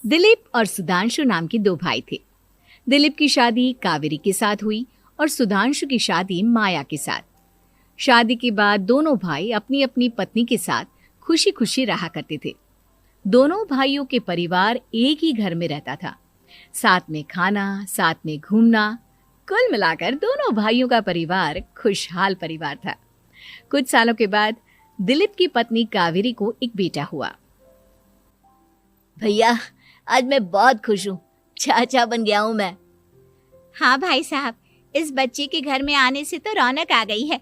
दिलीप और सुधांशु नाम के दो भाई थे। दिलीप की शादी कावेरी के साथ हुई और सुधांशु की शादी माया के साथ। शादी के बाद दोनों भाई अपनी अपनी पत्नी के साथ खुशी खुशी रहा करते थे। दोनों भाइयों के परिवार एक ही घर में रहता था। साथ में खाना, साथ में घूमना, कुल मिलाकर दोनों भाइयों का परिवार खुशहाल परिवार था। कुछ सालों के बाद दिलीप की पत्नी कावेरी को एक बेटा हुआ। भैया, आज मैं बहुत खुश हूँ। चाचा बन गया हूँ मैं। हाँ भाई साहब, इस बच्चे के घर में आने से तो रौनक आ गई है।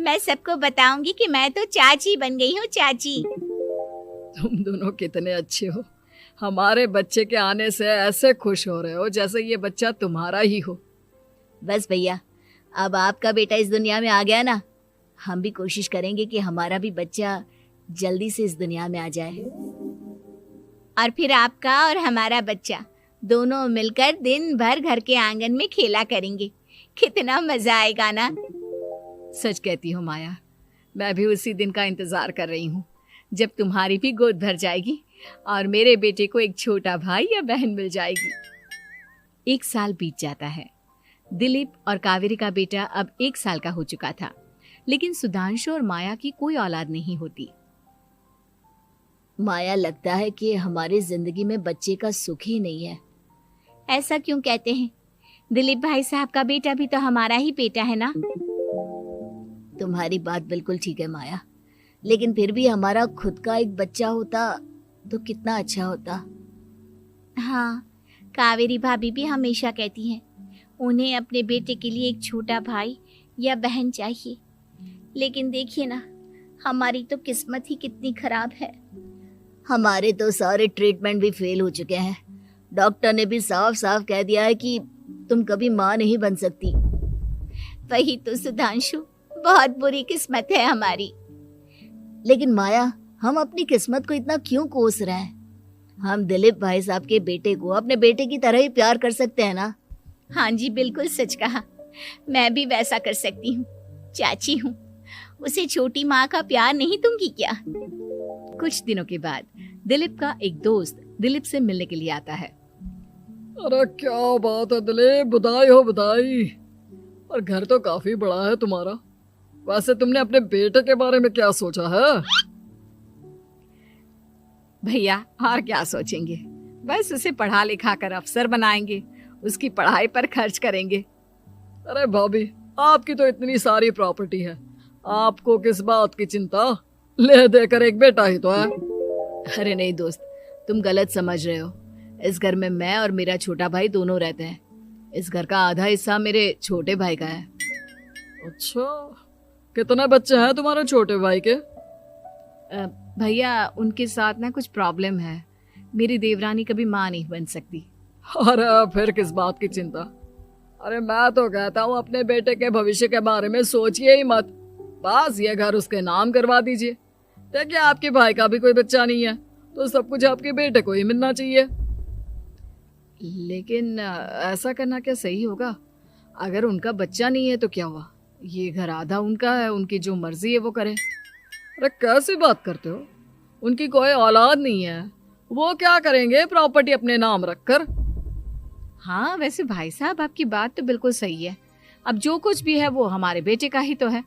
मैं सबको बताऊंगी कि मैं तो चाची बन गई हूँ, चाची। तुम दोनों कितने अच्छे हो। हमारे बच्चे के आने से ऐसे खुश हो रहे हो जैसे ये बच्चा तुम्हारा ही हो। बस भैया, अब आपका बेटा इस दुनिया में आ गया ना, हम भी कोशिश करेंगे कि हमारा भी बच्चा जल्दी से इस दुनिया में आ जाए। और फिर आपका और हमारा बच्चा दोनों मिलकर दिन भर घर के आंगन में खेला करेंगे। कितना मजा आएगा ना। सच कहती हूँ माया, मैं भी उसी दिन का इंतजार कर रही हूँ जब तुम्हारी भी गोद भर जाएगी और मेरे बेटे को एक छोटा भाई या बहन मिल जाएगी। 1 साल बीत जाता है। दिलीप और कावेरी का बेटा अब 1 साल का हो चुका था, लेकिन सुधांशु और माया की कोई औलाद नहीं होती। माया, लगता है कि हमारी जिंदगी में बच्चे का सुख ही नहीं है। ऐसा क्यों कहते हैं? दिलीप भाई साहब का बेटा भी तो हमारा ही बेटा है ना। तुम्हारी बात बिल्कुल ठीक है माया, लेकिन फिर भी हमारा खुद का एक बच्चा होता तो कितना अच्छा होता। हाँ, कावेरी भाभी भी हमेशा कहती हैं उन्हें अपने बेटे के लिए एक छोटा भाई या बहन चाहिए। लेकिन देखिए ना, हमारी तो किस्मत ही कितनी खराब है। हमारे तो सारे ट्रीटमेंट भी फेल हो चुके हैं। डॉक्टर ने भी साफ साफ कह दिया है कि तुम कभी माँ नहीं बन सकती। वही तो सुधांशु, बहुत बुरी किस्मत है हमारी। लेकिन माया, हम अपनी किस्मत को इतना क्यों कोस रहे हैं? हम दिलीप भाई साहब के बेटे को अपने बेटे की तरह ही प्यार कर सकते हैं ना। हाँ जी, बिल्कुल सच कहा। मैं भी वैसा कर सकती हूँ। चाची हूँ, उसे छोटी माँ का प्यार नहीं दूंगी क्या? कुछ दिनों के बाद दिलीप का एक दोस्त दिलीप से मिलने के लिए आता है। अरे क्या बात है दिलीप, बधाई हो बधाई। और घर तो काफी बड़ा है तुम्हारा। वैसे तुमने अपने बेटे के बारे में क्या सोचा है? भैया, और क्या सोचेंगे, बस उसे पढ़ा लिखा कर अफसर बनाएंगे, उसकी पढ़ाई पर खर्च करेंगे। अरे भाभी, आपकी तो इतनी सारी प्रॉपर्टी है, आपको किस बात की चिंता? ले देकर एक बेटा ही तो है। अरे नहीं दोस्त, तुम गलत समझ रहे हो। इस घर में मैं और मेरा छोटा भाई दोनों रहते हैं। इस घर का आधा हिस्सा मेरे छोटे भाई का है। अच्छा, कितने बच्चे हैं तुम्हारे छोटे भाई के? भैया, उनके साथ ना कुछ प्रॉब्लम है। मेरी देवरानी कभी माँ नहीं बन सकती। अरे फिर किस बात की चिंता? अरे मैं तो कहता हूँ अपने बेटे के भविष्य के बारे में सोचिए ही मत। बस ये घर उसके नाम करवा दीजिए। देखिए, आपके भाई का भी कोई बच्चा नहीं है तो सब कुछ आपके बेटे को ही मिलना चाहिए। लेकिन ऐसा करना क्या सही होगा? अगर उनका बच्चा नहीं है तो क्या हुआ? ये घर आधा उनका है, उनकी जो मर्जी है वो करें। अरे कैसी बात करते हो? उनकी कोई औलाद नहीं है, वो क्या करेंगे प्रॉपर्टी अपने नाम रखकर? हाँ, वैसे भाई साहब, आपकी बात तो बिल्कुल सही है। अब जो कुछ भी है वो हमारे बेटे का ही तो है।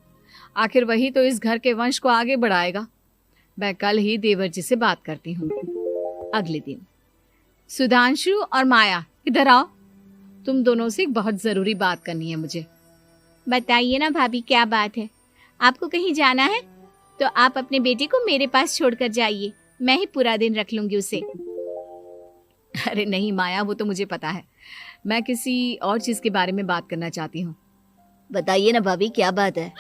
आखिर वही तो इस घर के वंश को आगे बढ़ाएगा। मैं कल ही देवर जी से बात करती हूँ। अगले दिन सुधांशु और माया, इधर आओ। तुम दोनों से एक बहुत जरूरी बात करनी है मुझे। बताइए ना भाभी, क्या बात है? आपको कहीं जाना है तो आप अपने बेटे को मेरे पास छोड़कर जाइए। मैं ही पूरा दिन रख लूंगी उसे। अरे नहीं माया, वो तो मुझे पता है। मैं किसी और चीज के बारे में बात करना चाहती हूँ। बताइए ना भाभी, क्या बात है?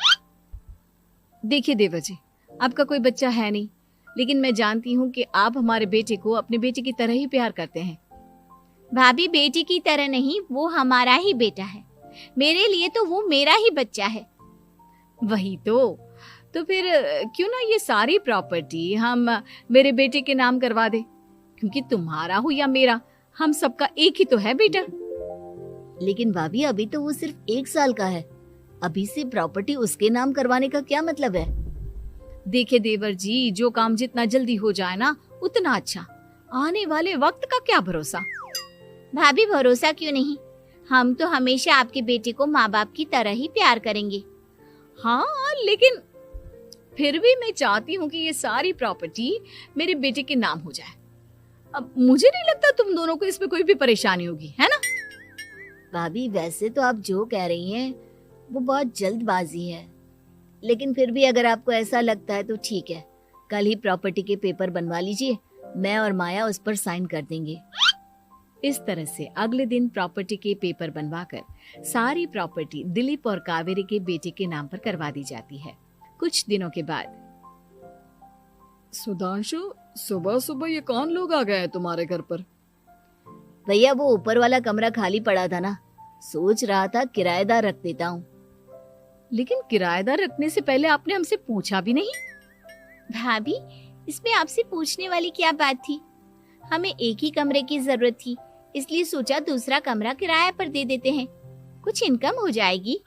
देखिए देवर जी, आपका कोई बच्चा है नहीं, लेकिन मैं जानती हूँ कि आप हमारे बेटे को अपने बेटे की तरह ही प्यार करते हैं। भाभी, बेटी की तरह नहीं, वो हमारा ही बेटा है। मेरे लिए तो वो मेरा ही बच्चा है। वही तो फिर क्यों ना ये सारी प्रॉपर्टी हम मेरे बेटे के नाम करवा दे, क्योंकि तुम्हारा हो या मेरा, हम सबका एक ही तो है बेटा। लेकिन भाभी, अभी तो वो सिर्फ 1 साल का है। अभी से प्रॉपर्टी उसके नाम करवाने का क्या मतलब है? देखिए देवर जी, जो काम जितना जल्दी हो जाए ना उतना अच्छा। आने वाले वक्त का क्या भरोसा। भाभी भरोसा क्यों नहीं, हम तो हमेशा आपके बेटे को माँ बाप की तरह ही प्यार करेंगे। हाँ, लेकिन फिर भी मैं चाहती हूँ कि ये सारी प्रॉपर्टी मेरे बेटे के नाम हो जाए। अब मुझे नहीं लगता तुम दोनों को इसमें कोई भी परेशानी होगी, है ना? भाभी वैसे तो आप जो कह रही हैं वो बहुत जल्दबाजी है, लेकिन फिर भी अगर आपको ऐसा लगता है तो ठीक है, कल ही प्रॉपर्टी के पेपर बनवा लीजिए, मैं और माया उस पर साइन कर देंगे। इस तरह से अगले दिन प्रॉपर्टी के पेपर बनवाकर सारी प्रॉपर्टी दिलीप और कावेरी के बेटे के नाम पर करवा दी जाती है। कुछ दिनों के बाद सुधांशु, सुबह सुबह ये कौन लोग आ गए हैं तुम्हारे घर पर? भैया वो ऊपर वाला कमरा खाली पड़ा था ना, सोच रहा था किराएदार रख देता हूँ। लेकिन किराएदार रखने से पहले आपने हमसे पूछा भी नहीं। भाभी इसमें आपसे पूछने वाली क्या बात थी, हमें एक ही कमरे की जरूरत थी, इसलिए सोचा दूसरा कमरा किराया पर दे देते हैं, कुछ इनकम हो जाएगी।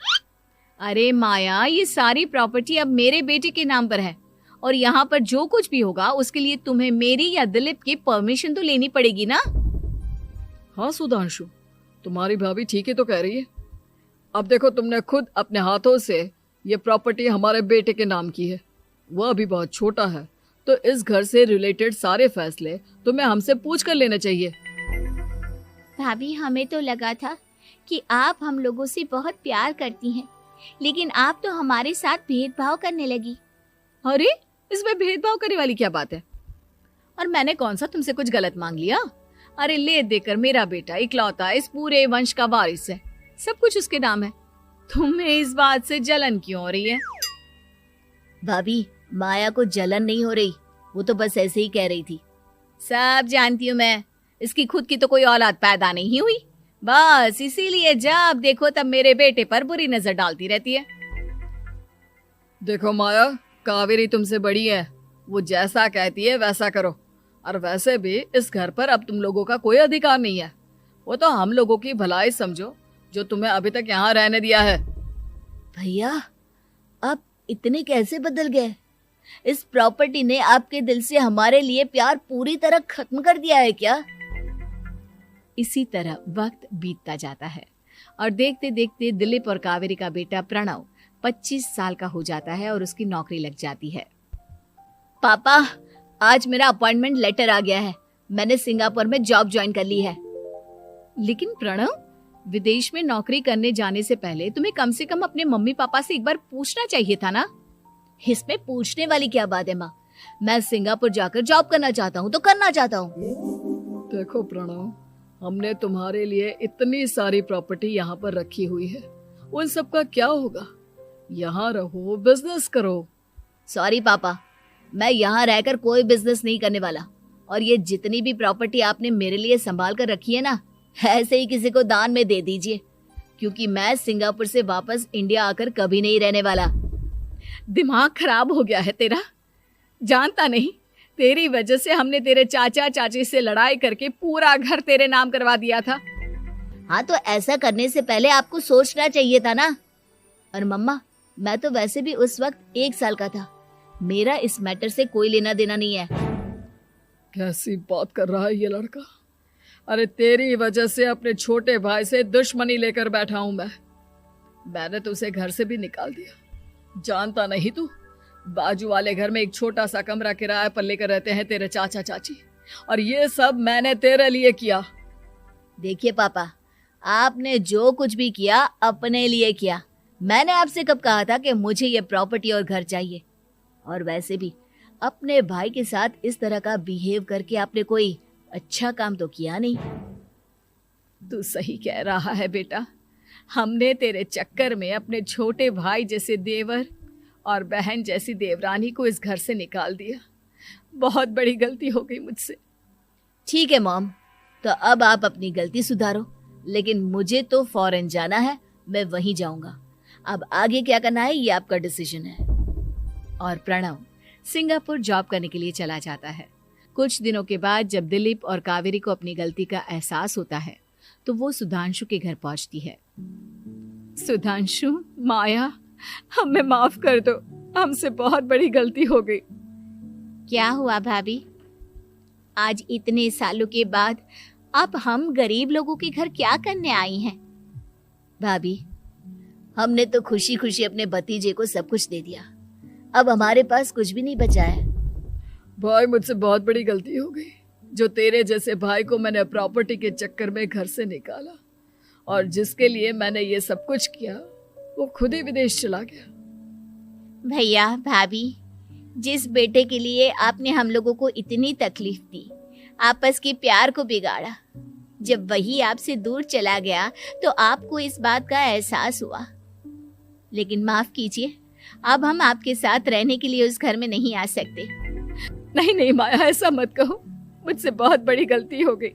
अरे माया, ये सारी प्रॉपर्टी अब मेरे बेटे के नाम पर है और यहाँ पर जो कुछ भी होगा उसके लिए तुम्हें मेरी या दिलीप की परमिशन तो लेनी पड़ेगी ना। हाँ सुधांशु, तुम्हारी भाभी ठीक ही तो कह रही है। अब देखो, तुमने खुद अपने हाथों से ये प्रॉपर्टी हमारे बेटे के नाम की है, वह अभी बहुत छोटा है, तो इस घर से रिलेटेड सारे फैसले तुम्हें हमसे पूछ कर लेने चाहिए। भाभी हमें तो लगा था कि आप हम लोगों से बहुत प्यार करती हैं, लेकिन आप तो हमारे साथ भेदभाव करने लगी। अरे इसमें भेदभाव करने वाली क्या बात है? और मैंने कौन सा तुमसे कुछ गलत मांग लिया? अरे ले देकर मेरा बेटा इकलौता इस पूरे वंश का वारिस है, सब कुछ उसके नाम है। तुम्हें इस बात से जलन क्यों हो रही है? भाभी माया को जलन नहीं हो रही, वो तो बस ऐसे ही कह रही थी। सब जानती हूँ मैं, इसकी खुद की तो कोई औलाद पैदा नहीं हुई, बस इसीलिए जब देखो तब मेरे बेटे पर बुरी नजर डालती रहती है। देखो माया, कावेरी तुमसे बड़ी है, वो जैसा कहती है वैसा करो। और वैसे भी इस घर पर अब तुम लोगों का कोई अधिकार नहीं है, वो तो हम लोगों की भलाई समझो जो तुम्हें अभी तक यहाँ रहने दिया है। भैया आप इतने कैसे बदल गए? इस प्रॉपर्टी ने आपके दिल से हमारे लिए प्यार पूरी तरह खत्म कर दिया है क्या? इसी तरह वक्त बीतता जाता है और देखते देखते दिलीप और कावेरी का बेटा प्रणव 25 साल का हो जाता है और उसकी नौकरी लग जाती है। पापा आज मेरा अपॉइंटमेंट लेटर आ गया है, मैंने सिंगापुर में जॉब ज्वाइन कर ली है। लेकिन प्रणव, विदेश में नौकरी करने जाने से पहले तुम्हें कम से कम अपने मम्मी पापा से एक बार पूछना चाहिए था ना। इसमें पूछने वाली क्या बात है माँ, मैं सिंगापुर जाकर जॉब करना चाहता हूँ तो करना चाहता हूँ। देखो प्रणव, हमने तुम्हारे लिए इतनी सारी प्रॉपर्टी यहाँ पर रखी हुई है, उन सब का क्या होगा? यहाँ रहो, बिजनेस करो। सॉरी पापा, मैं यहाँ रहकर कोई बिजनेस नहीं करने वाला, और ये जितनी भी प्रॉपर्टी आपने मेरे लिए संभाल कर रखी है ना, ऐसे ही किसी को दान में दे दीजिए, क्योंकि मैं सिंगापुर से वापस इंडिया आकर कभी नहीं रहने वाला। दिमाग खराब हो गया है तेरा, जानता नहीं तेरी वजह से हमने तेरे चाचा चाची से लड़ाई करके पूरा घर तेरे नाम करवा दिया था। हाँ तो ऐसा करने से पहले आपको सोचना चाहिए था ना। और मम्मा, मैं तो वैसे भी उस वक्त 1 साल का था, मेरा इस मैटर से कोई लेना देना नहीं है। कैसी बात कर रहा है ये लड़का? अरे तेरी वजह से अपने छोटे भाई से दुश्मनी लेकर बैठा हूं मैंने तो उसे घर से भी निकाल दिया। जानता नहीं तू, बाजू वाले घर में एक छोटा सा कमरा किराए पर लेकर रहते हैं तेरे चाचा चाची, और ये सब मैंने तेरे लिए किया। देखिए पापा, आपने जो कुछ भी किया अपने लिए किया। मैंने आपसे कब कहा था कि मुझे ये प्रॉपर्टी और घर चाहिए? और वैसे भी अपने भाई के साथ इस तरह का बिहेव करके आपने कोई अच्छा काम तो किया नहीं। तू सही कह रहा है बेटा, हमने तेरे चक्कर में अपने छोटे भाई जैसे देवर और बहन जैसी देवरानी को इस घर से निकाल दिया। बहुत बड़ी गलती हो गई मुझसे। ठीक है मॉम, तो अब आप अपनी गलती सुधारो, लेकिन मुझे तो फॉरेन जाना है, मैं वहीं जाऊंगा। अब आगे क्या करना है ये आपका डिसीजन है। और प्रणव सिंगापुर जॉब करने के लिए चला जाता है। कुछ दिनों के बाद जब दिलीप और कावेरी को अपनी गलती का एहसास होता है तो वो सुधांशु के घर पहुंचती है। सुधांशु, माया, हमें माफ कर दो, हमसे बहुत बड़ी गलती हो गई। क्या हुआ भाभी? आज इतने सालों के बाद अब हम गरीब लोगों के घर क्या करने आई हैं? भाभी, हमने तो खुशी खुशी अपने भतीजे को सब कुछ दे दिया, अब हमारे पास कुछ भी नहीं बचा है। भाई मुझसे बहुत बड़ी गलती हो गई, जो तेरे जैसे भाई को मैंने प्रॉपर्टी के चक्कर में घर से निकाला, और जिसके लिए मैंने ये सब कुछ किया वो खुद ही विदेश चला गया। भैया भाभी, जिस बेटे के लिए आपने हम लोगों को इतनी तकलीफ दी, आपस के प्यार को बिगाड़ा, जब वही आपसे दूर चला गया तो आपको इस बात का एहसास हुआ। लेकिन माफ कीजिए, अब हम आपके साथ रहने के लिए उस घर में नहीं आ सकते। नहीं नहीं माया, ऐसा मत कहो, मुझसे बहुत बड़ी गलती हो गई,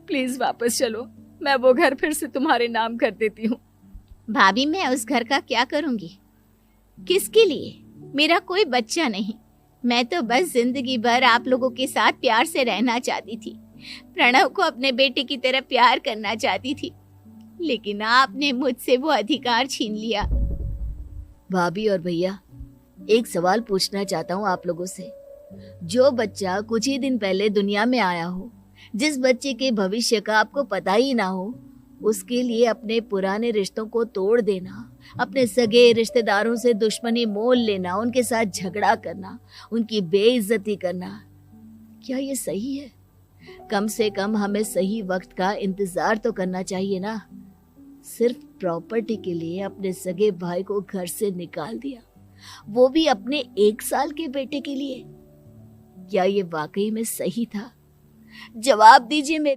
प्लीज वापस चलो, मैं वो घर फिर से तुम्हारे नाम कर देती हूँ। भाभी, मैं उस घर का क्या करूंगी? किसके लिए? मेरा कोई बच्चा नहीं, मैं तो बस जिंदगी भर आप लोगों के साथ प्यार से रहना चाहती थी, प्रणव को अपने बेटे की तरह प्यार करना चाहती थी, लेकिन आपने मुझसे वो अधिकार छीन लिया। भाभी और भैया, एक सवाल पूछना चाहता हूँ आप लोगों से। जो बच्चा कुछ ही दिन पहले दुनिया में आया हो, जिस बच्चे के भविष्य का आपको पता ही ना हो, उसके लिए अपने पुराने रिश्तों को तोड़ देना, अपने सगे रिश्तेदारों से दुश्मनी मोल लेना, उनके साथ झगड़ा करना, उनकी बेइज्जती करना, क्या ये सही है? कम से कम हमें सही वक्त का इंतजार तो करना चाहिए ना। सिर्फ प्रॉपर्टी के लिए अपने सगे भाई को घर से निकाल दिया, वो भी अपने 1 साल के बेटे के लिए। क्या ये वाकई में सही था? जवाब दीजिए मेरे।